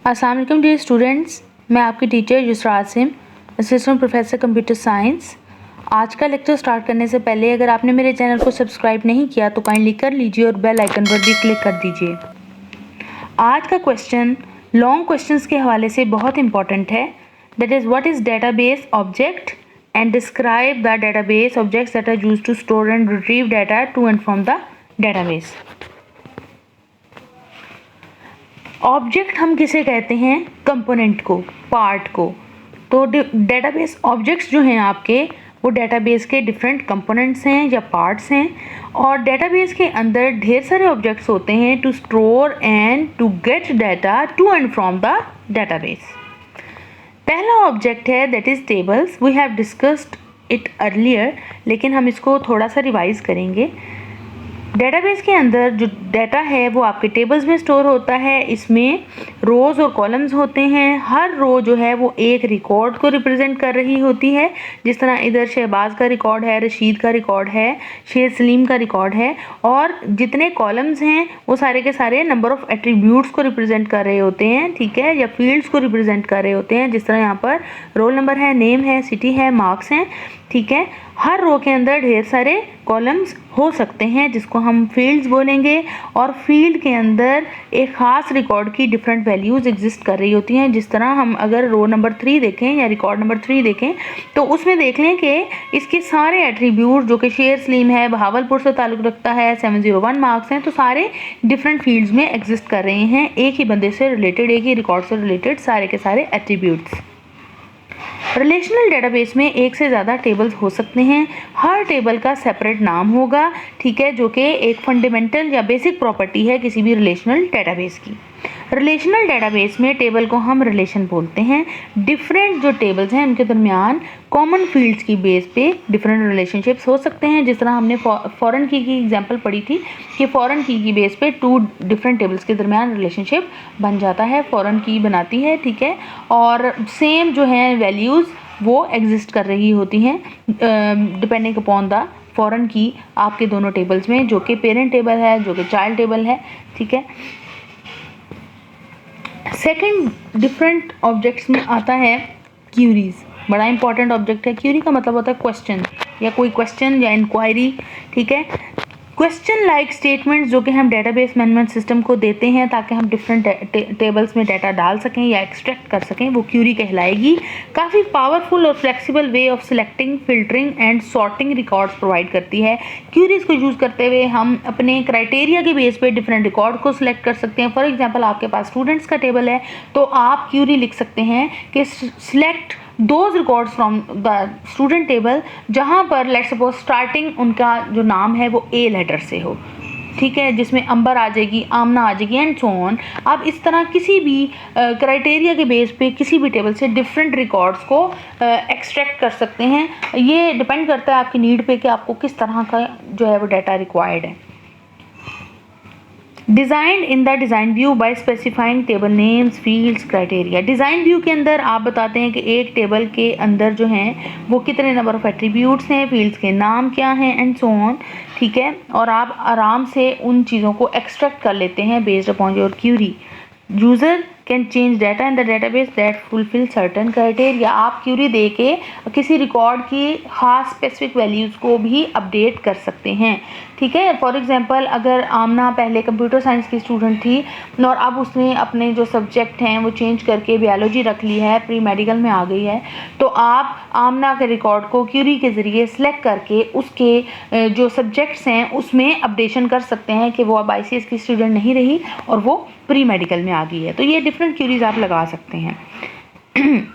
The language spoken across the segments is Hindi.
अस्सलाम वालेकुम डियर स्टूडेंट्स, मैं आपकी teacher Yusra Asim, assistant professor computer science. आज का लेक्चर स्टार्ट करने से पहले अगर आपने मेरे चैनल को सब्सक्राइब नहीं किया तो काइंडली कर लीजिए और बेल आइकन पर भी क्लिक कर दीजिए। आज का क्वेश्चन लॉन्ग क्वेश्चंस के हवाले से बहुत इंपॉर्टेंट है। That is what is database object and describe the database objects that are used to store and retrieve data to and from the database. Object हम किसे कहते हैं? कंपोनेंट को, पार्ट को। तो डेटाबेस ऑब्जेक्ट्स जो हैं आपके, वो डेटाबेस के डिफरेंट कंपोनेंट्स हैं या पार्ट्स हैं। और डेटाबेस के अंदर ढेर सारे ऑब्जेक्ट्स होते हैं to store and to get data to and from the database. पहला ऑब्जेक्ट है that is tables. We have discussed it earlier, लेकिन हम इसको थोड़ा सा रिवाइज करेंगे। डेटाबेस के अंदर जो डाटा है वो आपके टेबल्स में स्टोर होता है। इसमें रोज़ और कॉलम्स होते हैं। हर रो जो है वो एक रिकॉर्ड को रिप्रेजेंट कर रही होती है। जिस तरह इधर शहबाज का रिकॉर्ड है, रशीद का रिकॉर्ड है, शेर सलीम का रिकॉर्ड है। और जितने कॉलम्स हैं वो सारे के सारे नंबर ऑफ़ एट्रीब्यूट्स को रिप्रेजेंट कर रहे होते हैं, ठीक है, या फील्ड्स को रिप्रेजेंट कर रहे होते हैं। जिस तरह यहाँ पर रोल नंबर है, नेम है, सिटी है, मार्क्स हैं, ठीक है। हर रो के अंदर ढेर सारे कॉलम्स हो सकते हैं जिसको हम फील्ड्स बोलेंगे। और फील्ड के अंदर एक ख़ास रिकॉर्ड की डिफरेंट वैल्यूज़ एग्जिस्ट कर रही होती हैं। जिस तरह हम अगर रो नंबर 3 देखें या रिकॉर्ड नंबर 3 देखें तो उसमें देख लें कि इसके सारे एट्रीब्यूट जो कि शेर सलीम है, बहावलपुर से ताल्लुक़ रखता है, 701 मार्क्स हैं, तो सारे डिफरेंट फील्ड्स में एग्जिस्ट कर रहे हैं। एक ही बंदे से रिलेटेड, एक ही रिकॉर्ड से रिलेटेड सारे के सारे एट्रीब्यूट्स। रिलेशनल डेटाबेस में एक से ज़्यादा टेबल्स हो सकते हैं। हर टेबल का सेपरेट नाम होगा, ठीक है, जो कि एक फंडामेंटल या बेसिक प्रॉपर्टी है किसी भी रिलेशनल डेटाबेस की। रिलेशनल डेटाबेस में टेबल को हम रिलेशन बोलते हैं। डिफरेंट जो टेबल्स हैं उनके दरमियान कॉमन फील्ड्स की बेस पे डिफरेंट रिलेशनशिप्स हो सकते हैं। जिस तरह हमने फॉरेन की एग्जांपल पढ़ी थी कि फॉरेन की बेस पे 2 डिफरेंट टेबल्स के दरमियान रिलेशनशिप बन जाता है, फॉरेन की बनाती है, ठीक है। और सेम जो है वैल्यूज़ वो एग्जिस्ट कर रही होती हैं डिपेंडिंग अपॉन द फॉरेन की आपके दोनों टेबल्स में, जो कि पेरेंट टेबल है, जो कि चाइल्ड टेबल है, ठीक है। सेकंड डिफरेंट ऑब्जेक्ट्स में आता है क्यूरीज। बड़ा इंपॉर्टेंट ऑब्जेक्ट है। क्यूरी का मतलब होता है क्वेश्चन या कोई क्वेश्चन या इंक्वायरी, ठीक है। क्वेश्चन लाइक स्टेटमेंट्स जो कि हम डेटाबेस मैनेजमेंट सिस्टम को देते हैं ताकि हम डिफरेंट टेबल्स में डाटा डाल सकें या एक्सट्रैक्ट कर सकें, वो क्यूरी कहलाएगी। काफ़ी पावरफुल और flexible way of selecting, filtering and sorting records provide करती है। क्यूरीज को यूज़ करते हुए हम अपने क्राइटेरिया के बेस पे डिफरेंट रिकॉर्ड को सिलेक्ट कर सकते हैं। फॉर एग्जाम्पल, आपके पास स्टूडेंट्स का टेबल है तो आप क्यूरी लिख सकते हैं कि select those records from the student table जहाँ पर लेट्स सपोज स्टार्टिंग उनका जो नाम है वो ए लेटर से हो, ठीक है, जिसमें अंबर आ जाएगी, आमना आ जाएगी एंड सो ऑन। आप इस तरह किसी भी क्राइटेरिया के बेस पे किसी भी टेबल से डिफरेंट रिकॉर्ड्स को एक्सट्रैक्ट कर सकते हैं। ये डिपेंड करता है आपकी नीड पे कि आपको किस तरह का जो है वो डाटा रिक्वायर्ड है। Design in the design view bye specifying table names, fields, criteria. Design view के अंदर आप बताते हैं कि एक टेबल के अंदर जो हैं वो कितने नंबर ऑफ़ एट्रीब्यूट्स हैं, फील्ड्स के नाम क्या हैं एंड सो ऑन, ठीक है। और आप आराम से उन चीज़ों को एक्सट्रैक्ट कर लेते हैं based upon your query. User can change data in the database that fulfill certain criteria. आप क्यूरी दे के किसी रिकॉर्ड की ख़ास स्पेसिफिक वैल्यूज़ को भी अपडेट कर सकते हैं, ठीक है। फॉर एग्जांपल, अगर आमना पहले कंप्यूटर साइंस की स्टूडेंट थी और अब उसने अपने जो सब्जेक्ट हैं वो चेंज करके बायोलॉजी रख ली है, प्री मेडिकल में आ गई है, तो आप आमना के रिकॉर्ड को क्यूरी के ज़रिए सेलेक्ट करके उसके जो सब्जेक्ट्स हैं उसमें अपडेशन कर सकते हैं कि वो अब ICS की स्टूडेंट नहीं रही और वो प्री मेडिकल में आ गई है। तो ये डिफरेंट क्यूरीज आप लगा सकते हैं।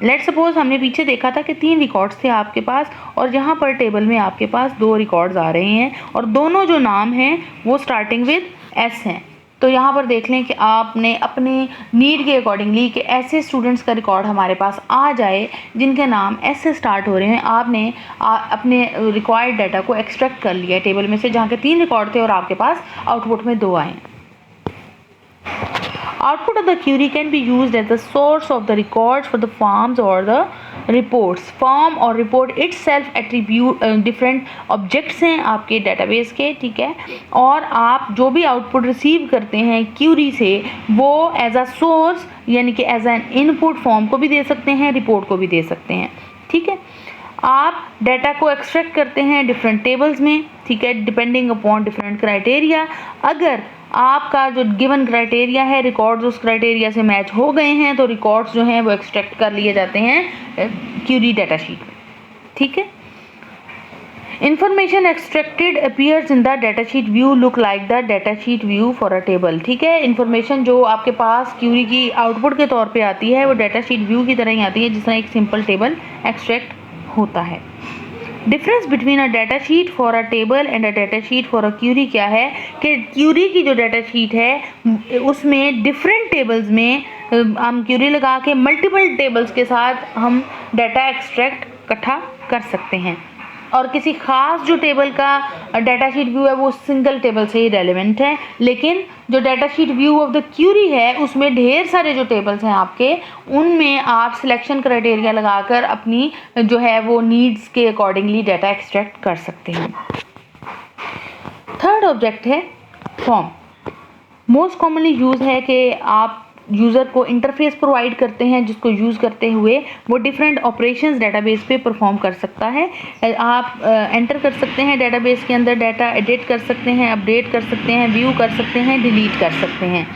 लेट्स सपोज हमने पीछे देखा था कि 3 रिकॉर्ड्स थे आपके पास और यहाँ पर टेबल में आपके पास 2 रिकॉर्ड्स आ रहे हैं और दोनों जो नाम हैं वो स्टार्टिंग विद S हैं। तो यहाँ पर देख लें कि आपने अपने नीड के अकॉर्डिंगली कि ऐसे स्टूडेंट्स का रिकॉर्ड हमारे पास आ जाए जिनके नाम S से स्टार्ट हो रहे हैं। आपने अपने रिक्वायर्ड डाटा को एक्सट्रैक्ट कर लिया टेबल में से, जहाँ के 3 रिकॉर्ड थे और आपके पास आउटपुट में 2 आए। Output of the query can be used as the source of the records for the forms or the reports. Form और report itself attribute different objects हैं आपके database के, ठीक है, और आप जो भी output receive करते हैं query से वो as a source यानी कि as an input form को भी दे सकते हैं, report को भी दे सकते हैं, ठीक है। आप डाटा को एक्सट्रैक्ट करते हैं डिफरेंट टेबल्स में, ठीक है, डिपेंडिंग अपॉन डिफरेंट क्राइटेरिया। अगर आपका जो गिवन क्राइटेरिया है रिकॉर्ड्स उस क्राइटेरिया से मैच हो गए हैं तो रिकॉर्ड्स जो हैं वो एक्सट्रैक्ट कर लिए जाते हैं क्यूरी डाटा शीट में, ठीक है। Information extracted appears in the data sheet view look like the data sheet view for a table, ठीक है। इंफॉर्मेशन जो आपके पास क्यूरी की आउटपुट के तौर पे आती है वो डाटा शीट व्यू की तरह ही आती है, जिस तरह एक सिंपल टेबल एक्सट्रैक्ट होता है। Difference between a data sheet for a table and a data sheet for a query क्या है कि क्यूरी की जो डाटा शीट है उसमें डिफरेंट टेबल्स में हम क्यूरी लगा के मल्टीपल टेबल्स के साथ हम डाटा एक्सट्रैक्ट इकट्ठा कर सकते हैं, और किसी खास जो टेबल का डाटा शीट व्यू है वो सिंगल टेबल से ही रेलेवेंट है। लेकिन जो data sheet view of the query है उसमें ढेर सारे जो टेबल्स हैं आपके, उनमें आप सिलेक्शन क्राइटेरिया लगाकर अपनी जो है वो नीड्स के अकॉर्डिंगली डाटा एक्सट्रैक्ट कर सकते हैं। थर्ड ऑब्जेक्ट है फॉर्म। मोस्ट कॉमनली यूज़ है कि आप यूज़र को इंटरफेस प्रोवाइड करते हैं जिसको यूज़ करते हुए वो डिफरेंट ऑपरेशंस डेटाबेस पे परफॉर्म कर सकता है। आप एंटर कर सकते हैं डेटाबेस के अंदर डाटा, एडिट कर सकते हैं, अपडेट कर सकते हैं, व्यू कर सकते हैं, डिलीट कर सकते हैं।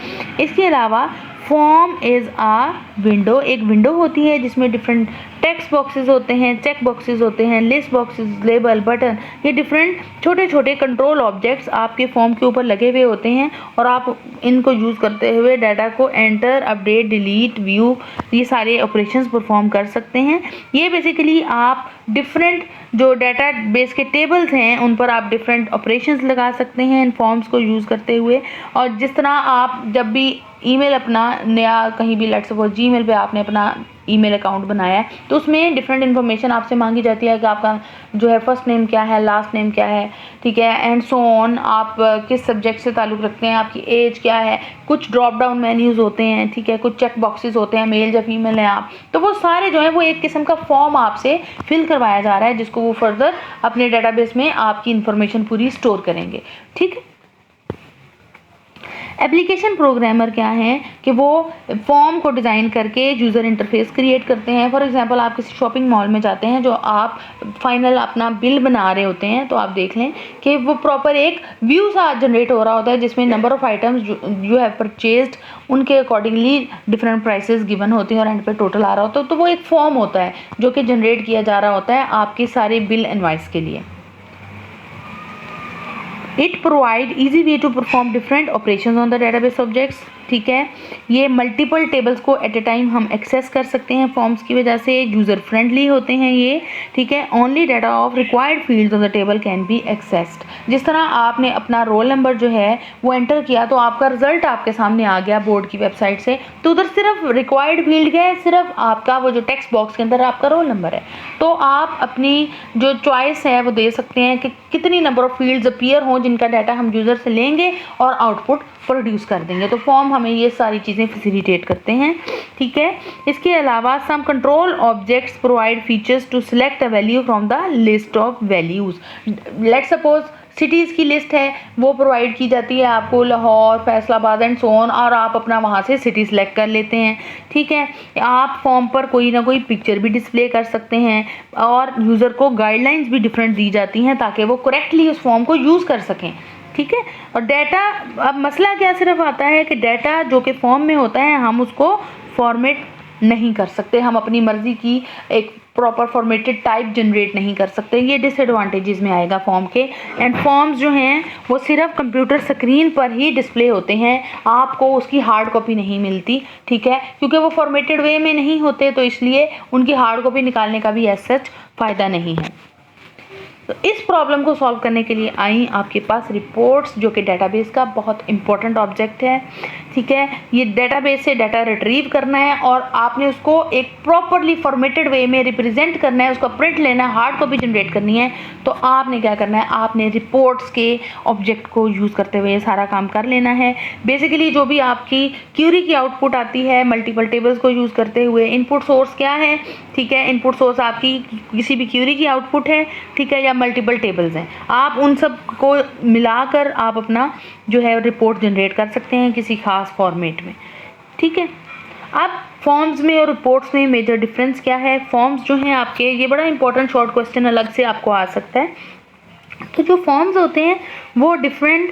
इसके अलावा फॉर्म इज़ आ विंडो, एक विंडो होती है जिसमें डिफरेंट टेक्स्ट बॉक्सेस होते हैं, चेक बॉक्सेस होते हैं, लिस्ट बॉक्सेस, लेबल, बटन, ये डिफरेंट छोटे छोटे कंट्रोल ऑब्जेक्ट्स आपके फॉर्म के ऊपर लगे हुए होते हैं और आप इनको यूज़ करते हुए डाटा को एंटर, अपडेट, डिलीट, व्यू, ये सारे ऑपरेशंस परफॉर्म कर सकते हैं। ये बेसिकली आप डिफरेंट जो डाटा बेस के टेबल्स हैं उन पर आप डिफरेंट ऑपरेशंस लगा सकते हैं इन फॉर्म्स को यूज़ करते हुए। और जिस तरह आप जब भी ईमेल अपना नया कहीं भी लेट्स सपोज जीमेल पे आपने अपना ईमेल अकाउंट बनाया है तो उसमें डिफरेंट इन्फॉर्मेशन आपसे मांगी जाती है कि आपका जो है फर्स्ट नेम क्या है, लास्ट नेम क्या है, ठीक है, एंड सो ऑन, आप किस सब्जेक्ट से ताल्लुक़ रखते हैं, आपकी एज क्या है, कुछ ड्रॉप डाउन मेन्यूज़ होते हैं, ठीक है, कुछ चेक बॉक्सेस होते हैं, मेल या फीमेल हैं आप, तो वो सारे जो है वो एक किस्म का फॉर्म आपसे फिल करवाया जा रहा है जिसको वो फर्दर अपने डाटाबेस में आपकी इन्फॉर्मेशन पूरी स्टोर करेंगे, ठीक है। एप्लीकेशन प्रोग्रामर क्या है कि वो फॉर्म को डिज़ाइन करके यूज़र इंटरफेस क्रिएट करते हैं। फॉर एग्जांपल आप किसी शॉपिंग मॉल में जाते हैं, जो आप फाइनल अपना बिल बना रहे होते हैं तो आप देख लें कि वो प्रॉपर एक व्यू सा जनरेट हो रहा होता है जिसमें number of items you have purchased उनके अकॉर्डिंगली डिफरेंट प्राइसेस गिवन होती हैं और एंड पे टोटल आ रहा होता है। तो वो एक फॉर्म होता है जो कि जनरेट किया जा रहा होता है आपके सारे बिल इनवॉइस के लिए। It provide easy way to perform different operations on the database objects, ठीक है। ये मल्टीपल टेबल्स को एट ए टाइम हम एक्सेस कर सकते हैं फॉर्म्स की वजह से, यूज़र फ्रेंडली होते हैं ये, ठीक है। Only data of required fields on the table can be accessed. जिस तरह आपने अपना रोल नंबर जो है वो एंटर किया तो आपका रिजल्ट आपके सामने आ गया बोर्ड की वेबसाइट से, तो उधर सिर्फ रिक्वायर्ड फील्ड क्या है, सिर्फ आपका वो जो टेक्स्ट बॉक्स के अंदर आपका रोल नंबर है। तो आप अपनी जो चॉइस है वो दे सकते हैं कि कितनी नंबर ऑफ फील्ड्स अपीयर हों जिनका डाटा हम यूज़र से लेंगे और आउटपुट प्रोड्यूस कर देंगे। तो फॉर्म हमें ये सारी चीज़ें फैसिलिटेट करते हैं, ठीक है। इसके अलावा some control objects provide features to select a value from the list of values. Let's suppose cities की लिस्ट है वो प्रोवाइड की जाती है आपको, Lahore, Faisalabad and so on, और आप अपना वहाँ से सिटी सेलेक्ट कर लेते हैं, ठीक है। आप फॉर्म पर कोई ना कोई पिक्चर भी डिस्प्ले कर सकते हैं और यूज़र को गाइडलाइंस भी डिफरेंट दी जाती हैं ताकि वो करेक्टली उस फॉर्म को यूज़ कर सकें, ठीक है। और डाटा, अब मसला क्या सिर्फ आता है कि डाटा जो कि फॉर्म में होता है हम उसको फॉर्मेट नहीं कर सकते, हम अपनी मर्ज़ी की एक प्रॉपर फॉर्मेटेड टाइप जनरेट नहीं कर सकते। ये डिसएडवांटेजेस में आएगा फॉर्म के। एंड फॉर्म्स जो हैं वो सिर्फ कंप्यूटर स्क्रीन पर ही डिस्प्ले होते हैं, आपको उसकी हार्ड कॉपी नहीं मिलती, ठीक है, क्योंकि वो फॉर्मेटेड वे में नहीं होते, तो इसलिए उनकी हार्ड कॉपी निकालने का भी एज सच फ़ायदा नहीं है। तो इस प्रॉब्लम को सॉल्व करने के लिए आई आपके पास रिपोर्ट्स, जो कि डेटाबेस का बहुत इंपॉर्टेंट ऑब्जेक्ट है। ठीक है, ये डेटाबेस से डाटा रिट्रीव करना है और आपने उसको एक प्रॉपरली फॉर्मेटेड वे में रिप्रेजेंट करना है, उसका प्रिंट लेना है, हार्ड कॉपी जनरेट करनी है। तो आपने क्या करना है, आपने रिपोर्ट्स के ऑब्जेक्ट को यूज़ करते हुए सारा काम कर लेना है। बेसिकली जो भी आपकी क्यूरी की आउटपुट आती है मल्टीपल टेबल्स को यूज़ करते हुए, इनपुट सोर्स क्या है, ठीक है, इनपुट सोर्स आपकी किसी भी क्यूरी की आउटपुट है, ठीक है, या मल्टीपल टेबल्स हैं, आप उन सब को मिलाकर आप अपना जो है रिपोर्ट जनरेट कर सकते हैं किसी खास फॉर्मेट में। ठीक है, अब फॉर्म्स में और रिपोर्ट्स में मेजर डिफरेंस क्या है। फॉर्म्स जो हैं आपके, ये बड़ा इंपॉर्टेंट शॉर्ट क्वेश्चन अलग से आपको आ सकता है। तो जो फॉर्म्स होते हैं वो डिफरेंट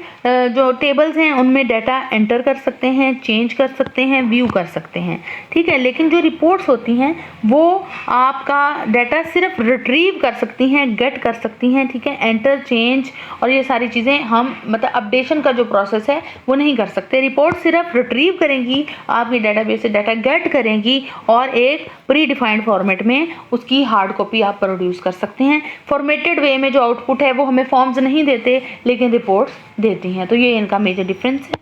जो टेबल्स हैं उनमें डाटा एंटर कर सकते हैं, चेंज कर सकते हैं, व्यू कर सकते हैं। ठीक है, लेकिन जो रिपोर्ट्स होती हैं वो आपका डाटा सिर्फ रिट्रीव कर सकती हैं, गेट कर सकती हैं। ठीक है, एंटर, चेंज और ये सारी चीज़ें हम मतलब अपडेशन का जो प्रोसेस है वो नहीं कर सकते। रिपोर्ट सिर्फ रिट्रीव करेंगी, आपके डाटाबेस से डाटा गेट करेंगी और एक प्री डिफाइंड फॉर्मेट में उसकी हार्ड कॉपी आप प्रोड्यूस कर सकते हैं। फॉर्मेटेड वे में जो आउटपुट है वो हमें फॉर्म्स नहीं देते लेकिन रिपोर्ट्स देती हैं। तो ये इनका मेजर डिफरेंस है।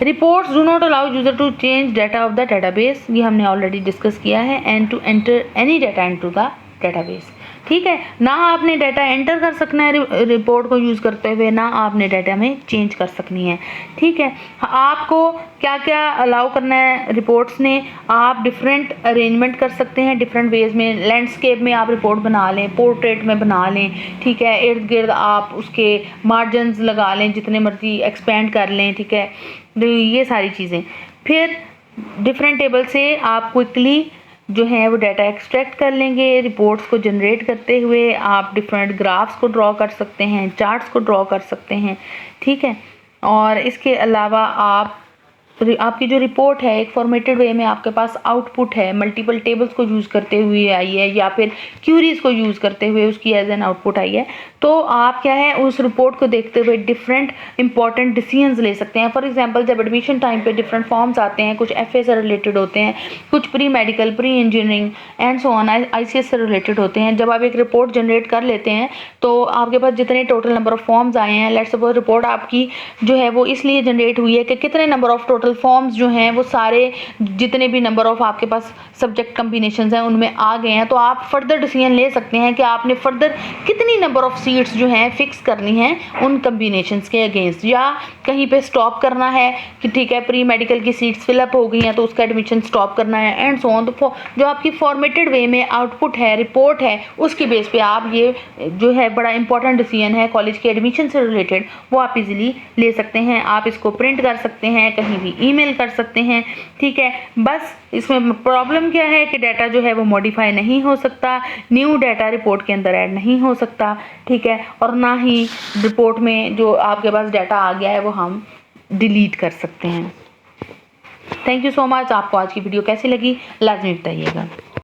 Reports do not allow user to change data of the database, ये हमने ऑलरेडी डिस्कस किया है, and to enter any data into the database. ठीक है, ना आपने डाटा एंटर कर सकना है रिपोर्ट को यूज़ करते हुए, ना आपने डाटा में चेंज कर सकनी है। ठीक है, आपको क्या क्या अलाउ करना है रिपोर्ट्स ने, आप डिफरेंट अरेंजमेंट कर सकते हैं डिफरेंट वेज में। लैंडस्केप में आप रिपोर्ट बना लें, पोर्ट्रेट में बना लें, ठीक है, इर्द गिर्द आप उसके मार्जिन्स लगा लें, जितने मर्जी एक्सपेंड कर लें। ठीक है, ये सारी चीज़ें। फिर डिफरेंट टेबल से आप क्विकली जो है वो डाटा एक्सट्रैक्ट कर लेंगे। रिपोर्ट्स को जनरेट करते हुए आप डिफरेंट ग्राफ्स को ड्रॉ कर सकते हैं, चार्ट्स को ड्रॉ कर सकते हैं। ठीक है, और इसके अलावा आपकी जो रिपोर्ट है एक फॉर्मेटेड वे में आपके पास आउटपुट है, मल्टीपल टेबल्स को यूज़ करते हुए आई है या फिर क्यूरीज को यूज़ करते हुए उसकी एज एन आउटपुट आई है। तो आप क्या है उस रिपोर्ट को देखते हुए डिफरेंट इंपॉर्टेंट डिसीजंस ले सकते हैं। फॉर एग्जांपल जब एडमिशन टाइम पे डिफरेंट फॉर्म्स आते हैं, कुछ एफए से रिलेटेड होते हैं, कुछ pre medical, pre engineering and so on ICS से रिलेटेड होते हैं। जब आप एक रिपोर्ट जनरेट कर लेते हैं तो आपके पास जितने टोटल नंबर ऑफ फॉर्म्स आए हैं, लेट्स सपोज रिपोर्ट आपकी जो है वो इसलिए जनरेट हुई है कि कितने नंबर ऑफ टोटल फॉर्म्स जो हैं वो सारे जितने भी नंबर ऑफ आपके पास सब्जेक्ट कम्बिनेशंस हैं उनमें आ गए हैं। तो आप फर्दर डिसीजन ले सकते हैं कि आपने फर्दर कितनी नंबर ऑफ सीट्स जो हैं फिक्स करनी है उन कम्बिनेशंस के अगेंस्ट, या कहीं पे स्टॉप करना है कि ठीक है प्री मेडिकल की सीट्स फिलअप हो गई हैं तो उसका एडमिशन स्टॉप करना है एंड सो ऑन। तो जो आपकी फॉर्मेटेड वे में आउटपुट है, रिपोर्ट है, उसकी बेस पे आप ये जो है बड़ा इंपॉर्टेंट डिसीजन है कॉलेज के एडमिशन से रिलेटेड वो आप इजीली ले सकते हैं। आप इसको प्रिंट कर सकते हैं, कहीं भी ईमेल कर सकते हैं। ठीक है, बस इसमें प्रॉब्लम क्या है कि डाटा जो है वो मॉडिफाई नहीं हो सकता, न्यू डाटा रिपोर्ट के अंदर ऐड नहीं हो सकता। ठीक है, और ना ही रिपोर्ट में जो आपके पास डाटा आ गया है वो हम डिलीट कर सकते हैं। Thank you so much. आपको आज की वीडियो कैसी लगी लाजमी बताइएगा।